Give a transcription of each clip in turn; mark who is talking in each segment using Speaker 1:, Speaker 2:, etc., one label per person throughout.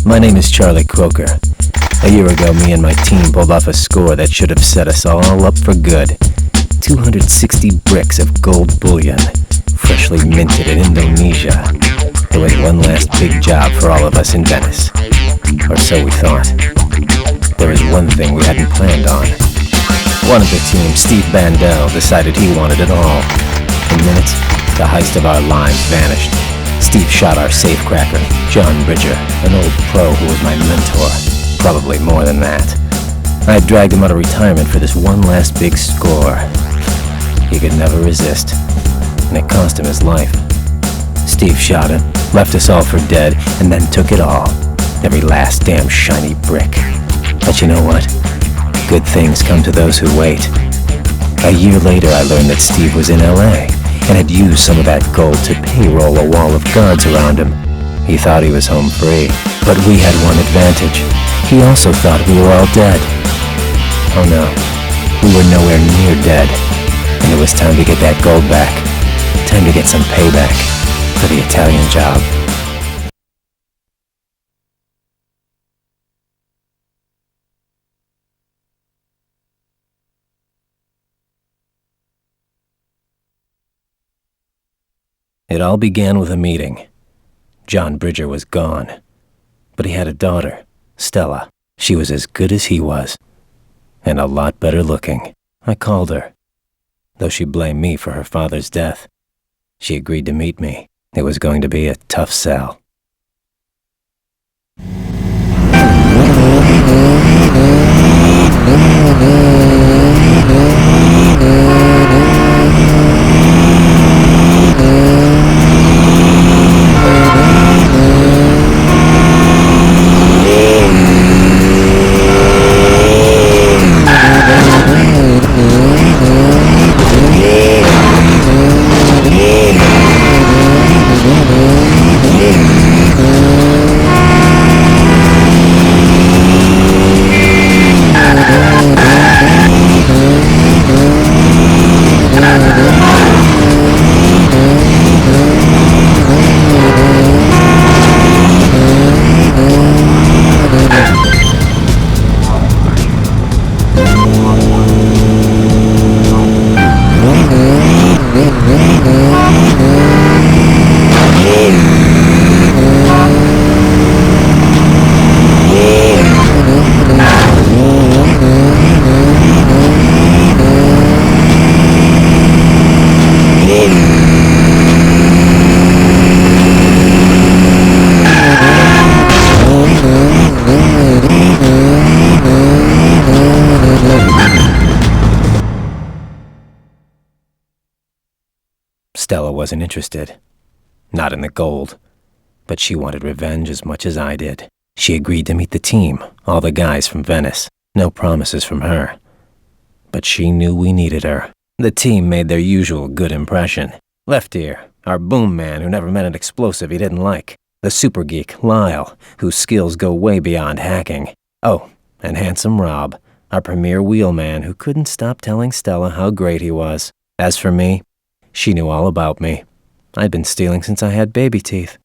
Speaker 1: My name is Charlie Croker. A year ago, me and my team pulled off a score that should have set us all up for good. 260 bricks of gold bullion, freshly minted in Indonesia. It was one last big job for all of us in Venice. Or so we thought. There was one thing we hadn't planned on. One of the team, Steve Bandel, decided he wanted it all. In minutes, the heist of our lives vanished. Steve shot our safecracker, John Bridger, an old pro who was my mentor. Probably more than that. I dragged him out of retirement for this one last big score. He could never resist, and it cost him his life. Steve shot him, left us all for dead, and then took it all. Every last damn shiny brick. But you know what? Good things come to those who wait. A year later, I learned that Steve was in LA and had used some of that gold to payroll a wall of guards around him. He thought he was home free, but we had one advantage. He also thought we were all dead. Oh no, we were nowhere near dead, and it was time to get that gold back. Time to get some payback for the Italian job. It all began with a meeting. John Bridger was gone, but he had a daughter, Stella. She was as good as he was, and a lot better looking. I called her. Though she blamed me for her father's death, she agreed to meet me. It was going to be a tough sell. Stella wasn't interested. Not in the gold. But she wanted revenge as much as I did. She agreed to meet the team, all the guys from Venice. No promises from her. But she knew we needed her. The team made their usual good impression. Left Ear, our boom man who never met an explosive he didn't like. The super geek, Lyle, whose skills go way beyond hacking. Oh, and Handsome Rob, our premier wheelman who couldn't stop telling Stella how great he was. As for me, she knew all about me. I'd been stealing since I had baby teeth.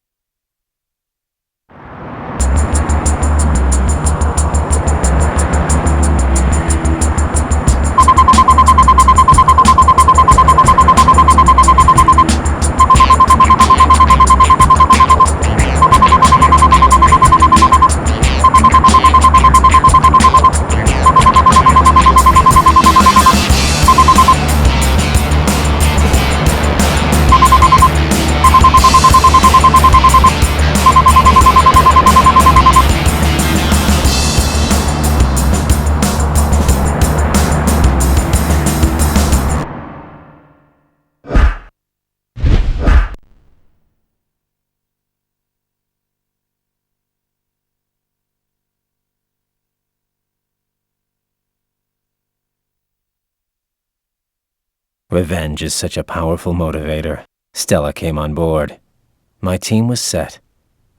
Speaker 1: Revenge is such a powerful motivator. Stella came on board. My team was set.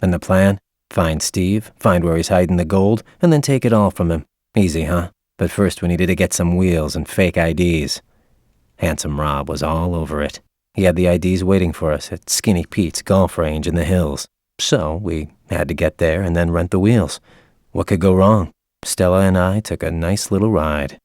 Speaker 1: And the plan? Find Steve, find where he's hiding the gold, and then take it all from him. Easy, huh? But first we needed to get some wheels and fake IDs. Handsome Rob was all over it. He had the IDs waiting for us at Skinny Pete's golf range in the hills. So we had to get there and then rent the wheels. What could go wrong? Stella and I took a nice little ride.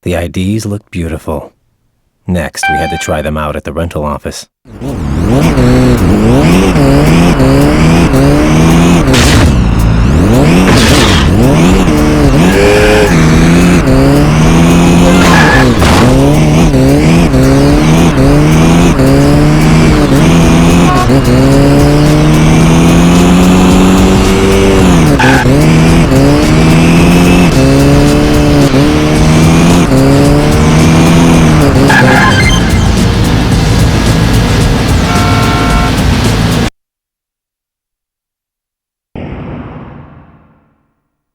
Speaker 1: The IDs looked beautiful. Next, we had to try them out at the rental office.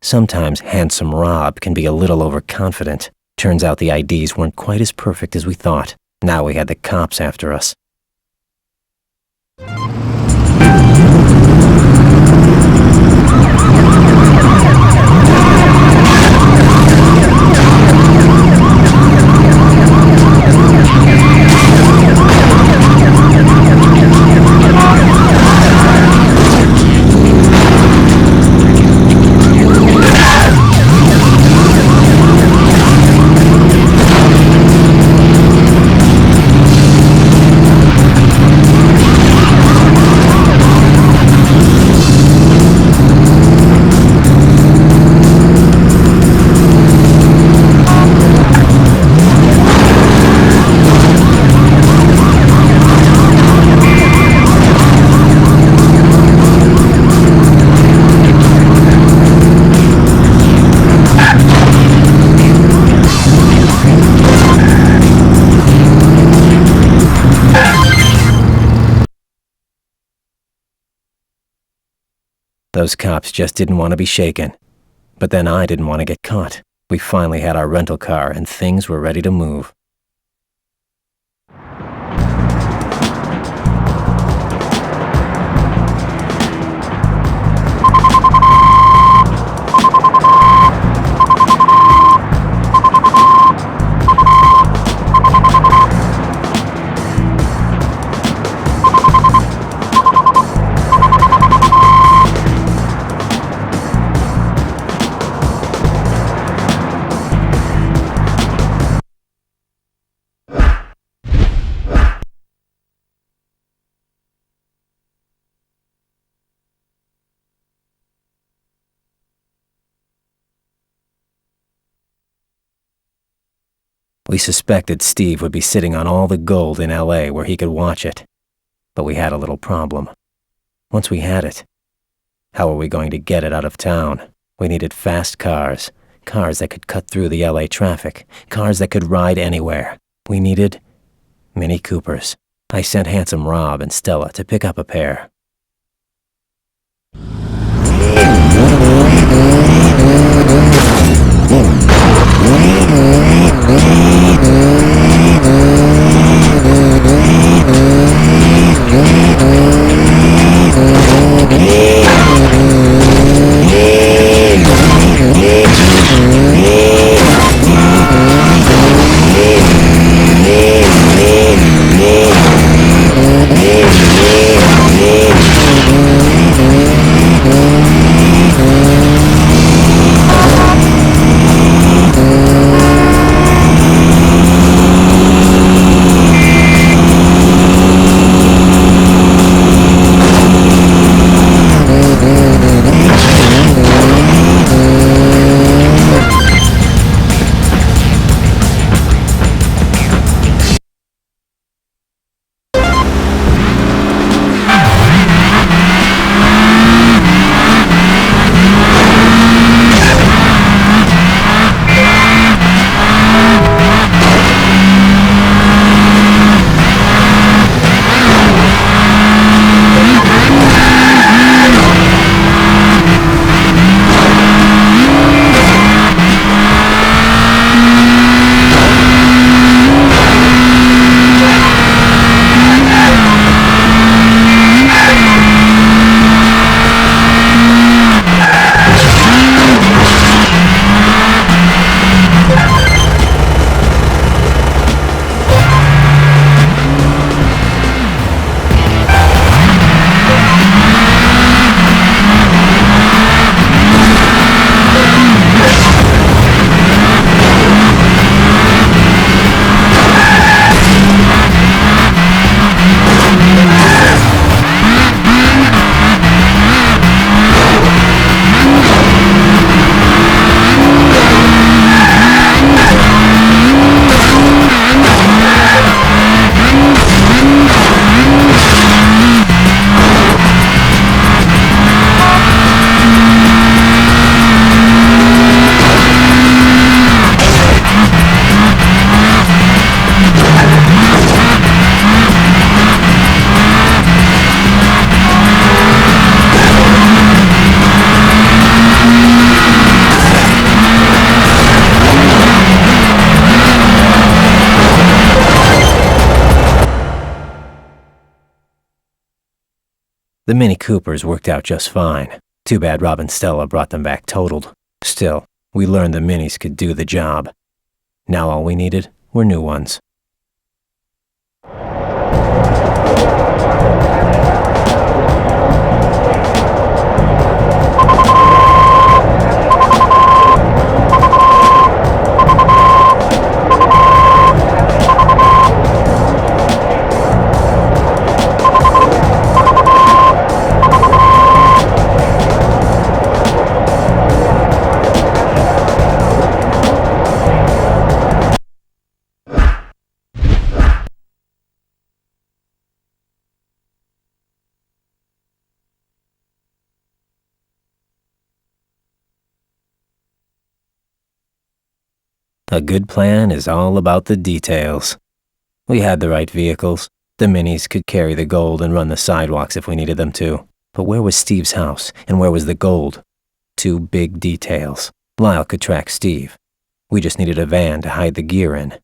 Speaker 1: Sometimes Handsome Rob can be a little overconfident. Turns out the IDs weren't quite as perfect as we thought. Now we had the cops after us. Those cops just didn't want to be shaken. But then I didn't want to get caught. We finally had our rental car and things were ready to move. We suspected Steve would be sitting on all the gold in LA where he could watch it. But we had a little problem. Once we had it, how were we going to get it out of town? We needed fast cars, cars that could cut through the LA traffic, cars that could ride anywhere. We needed Mini Coopers. I sent Handsome Rob and Stella to pick up a pair. The Mini Coopers worked out just fine. Too bad Rob and Stella brought them back totaled. Still, we learned the Minis could do the job. Now all we needed were new ones. A good plan is all about the details. We had the right vehicles. The Minis could carry the gold and run the sidewalks if we needed them to. But where was Steve's house, and where was the gold? Two big details. Lyle could track Steve. We just needed a van to hide the gear in.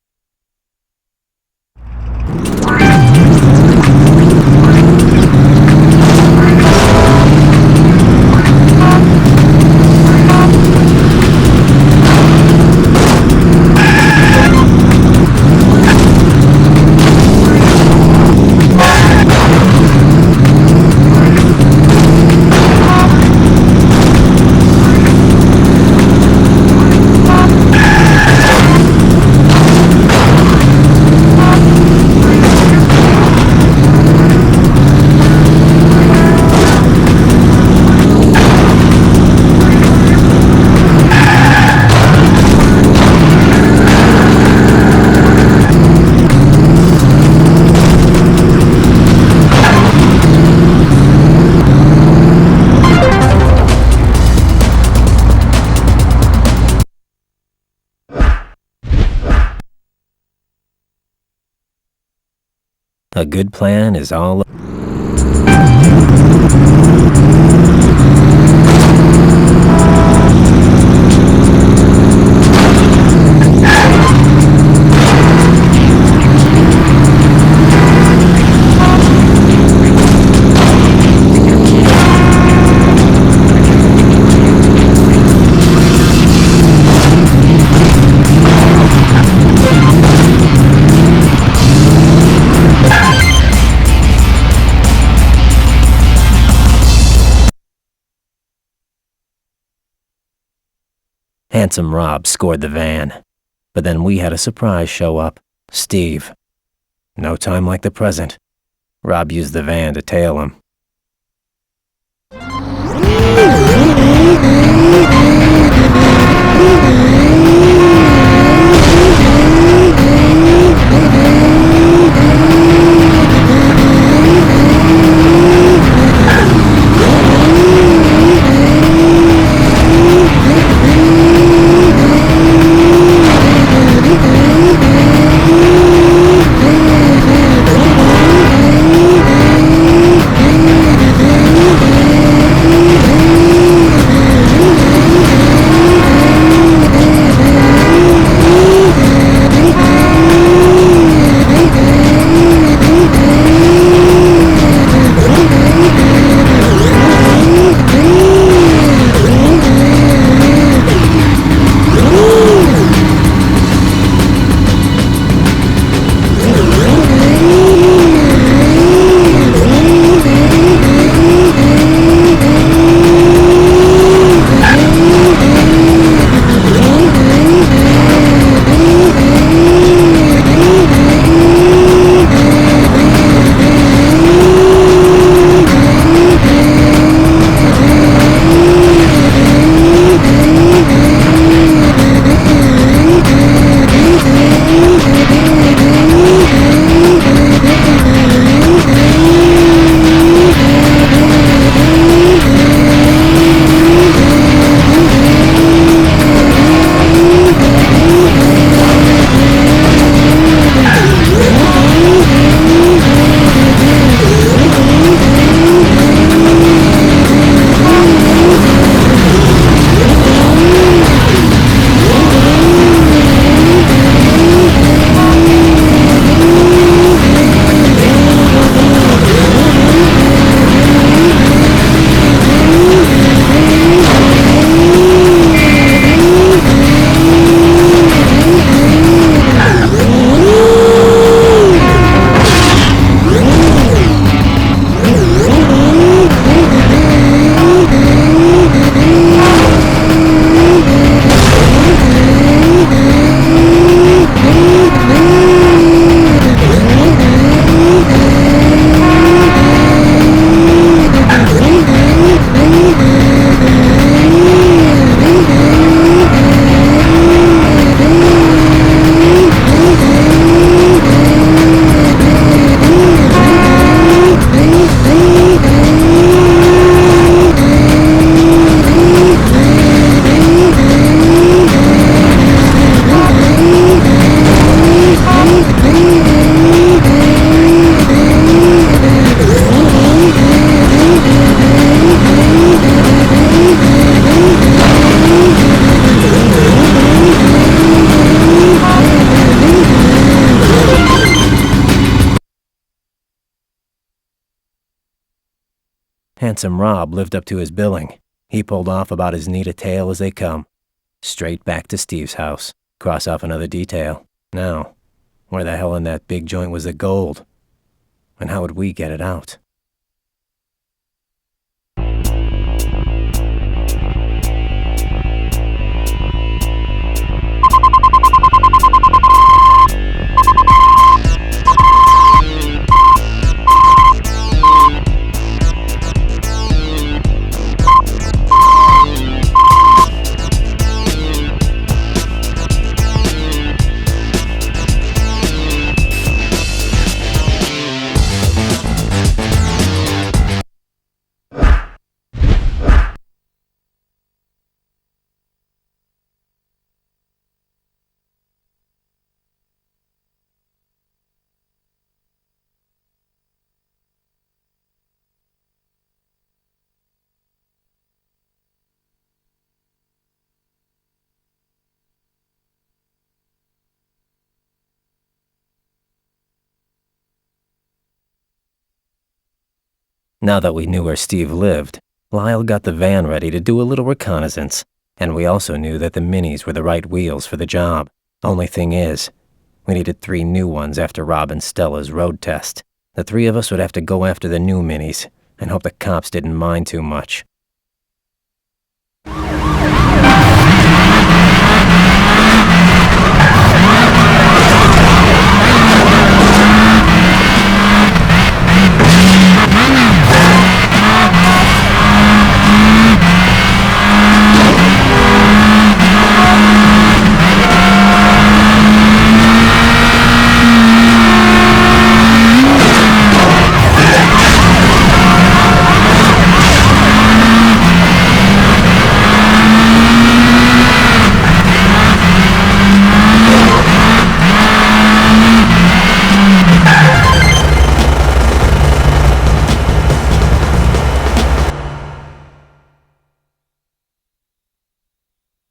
Speaker 1: A good plan is all... Handsome Rob scored the van. But then we had a surprise show up. Steve. No time like the present. Rob used the van to tail him. Handsome Rob lived up to his billing. He pulled off about as neat a tale as they come. Straight back to Steve's house. Cross off another detail. Now, where the hell in that big joint was the gold? And how would we get it out? Now that we knew where Steve lived, Lyle got the van ready to do a little reconnaissance, and we also knew that the minis were the right wheels for the job. Only thing is, we needed 3 new ones after Rob and Stella's road test. The 3 of us would have to go after the new minis and hope the cops didn't mind too much.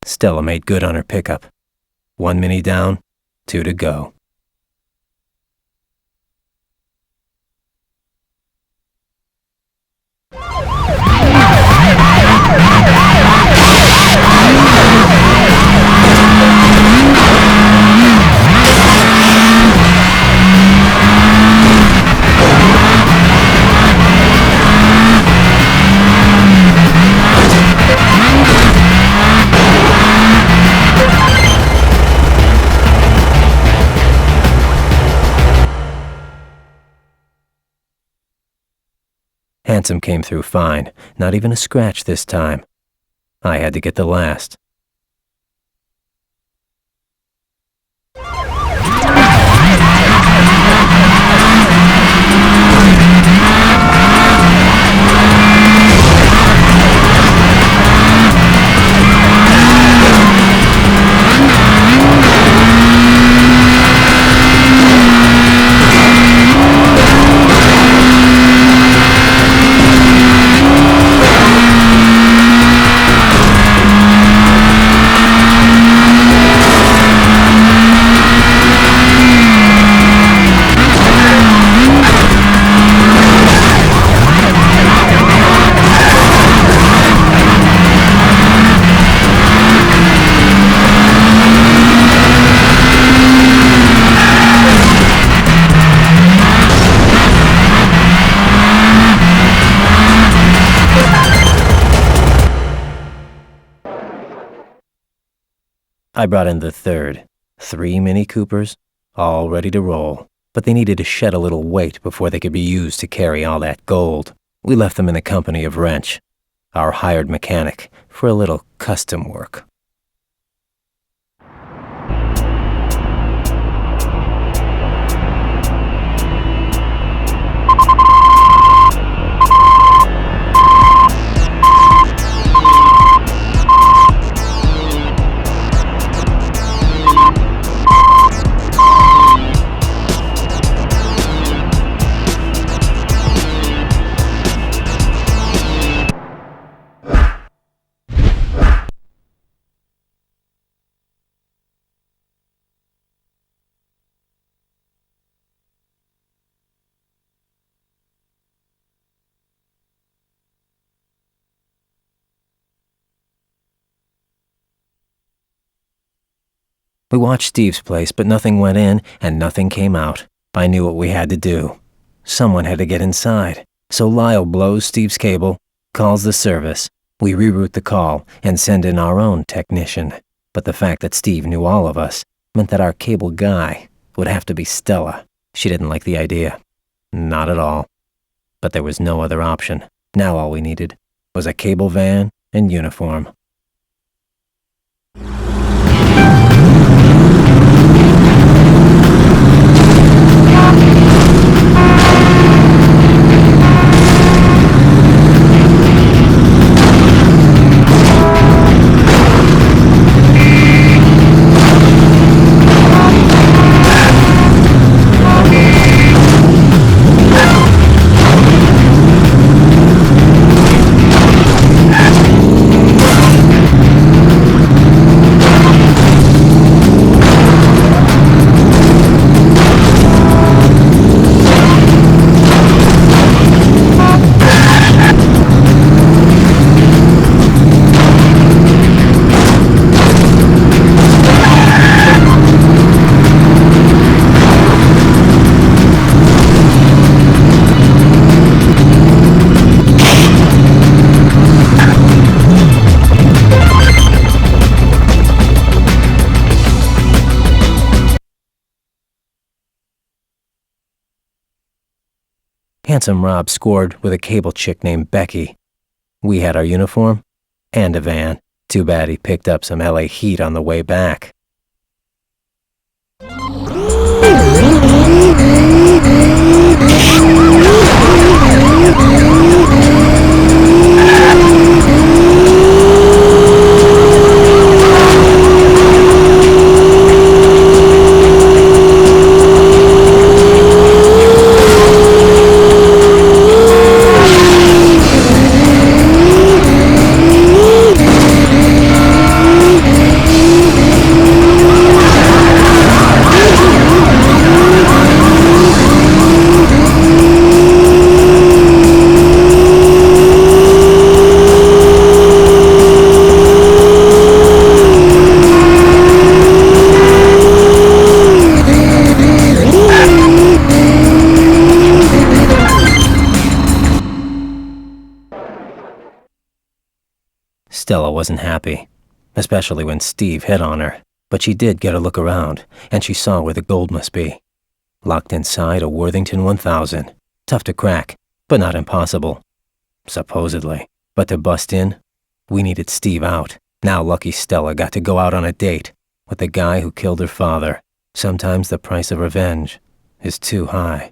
Speaker 1: Stella made good on her pickup. 1 mini down, 2 to go. Handsome came through fine, not even a scratch this time. I had to get the last. I brought in the third. 3 Mini Coopers, all ready to roll. But they needed to shed a little weight before they could be used to carry all that gold. We left them in the company of Wrench, our hired mechanic, for a little custom work. We watched Steve's place, but nothing went in and nothing came out. I knew what we had to do. Someone had to get inside. So Lyle blows Steve's cable, calls the service. We reroute the call and send in our own technician. But the fact that Steve knew all of us meant that our cable guy would have to be Stella. She didn't like the idea. Not at all. But there was no other option. Now all we needed was a cable van and uniform. Handsome Rob scored with a cable chick named Becky. We had our uniform and a van. Too bad he picked up some LA heat on the way back. Stella wasn't happy, especially when Steve hit on her, but she did get a look around, and she saw where the gold must be. Locked inside a Worthington 1000. Tough to crack, but not impossible. Supposedly. But to bust in, we needed Steve out. Now lucky Stella got to go out on a date with the guy who killed her father. Sometimes the price of revenge is too high.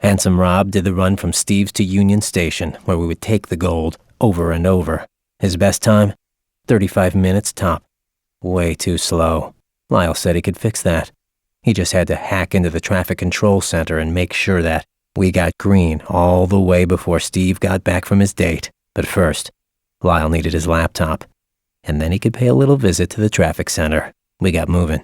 Speaker 1: Handsome Rob did the run from Steve's to Union Station, where we would take the gold over and over. His best time? 35 minutes top. Way too slow. Lyle said he could fix that. He just had to hack into the traffic control center and make sure that we got green all the way before Steve got back from his date. But first, Lyle needed his laptop, and then he could pay a little visit to the traffic center. We got moving.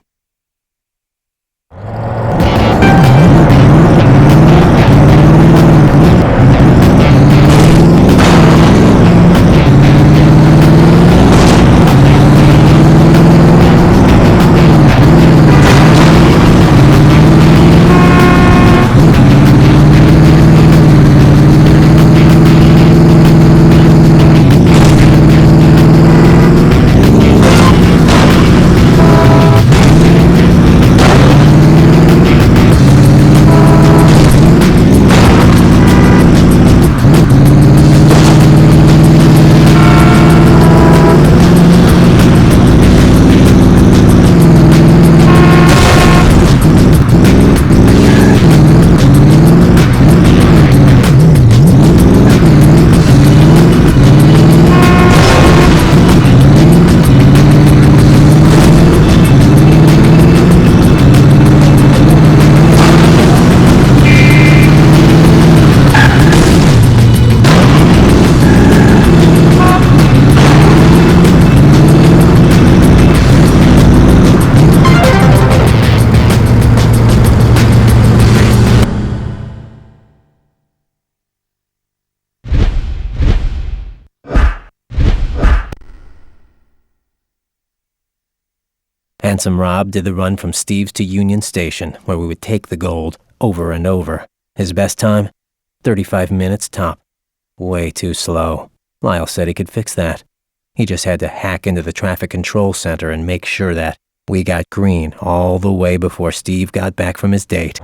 Speaker 1: Handsome Rob did the run from Steve's to Union Station, where we would take the gold over and over. His best time? 35 minutes top. Way too slow. Lyle said he could fix that. He just had to hack into the traffic control center and make sure that we got green all the way before Steve got back from his date.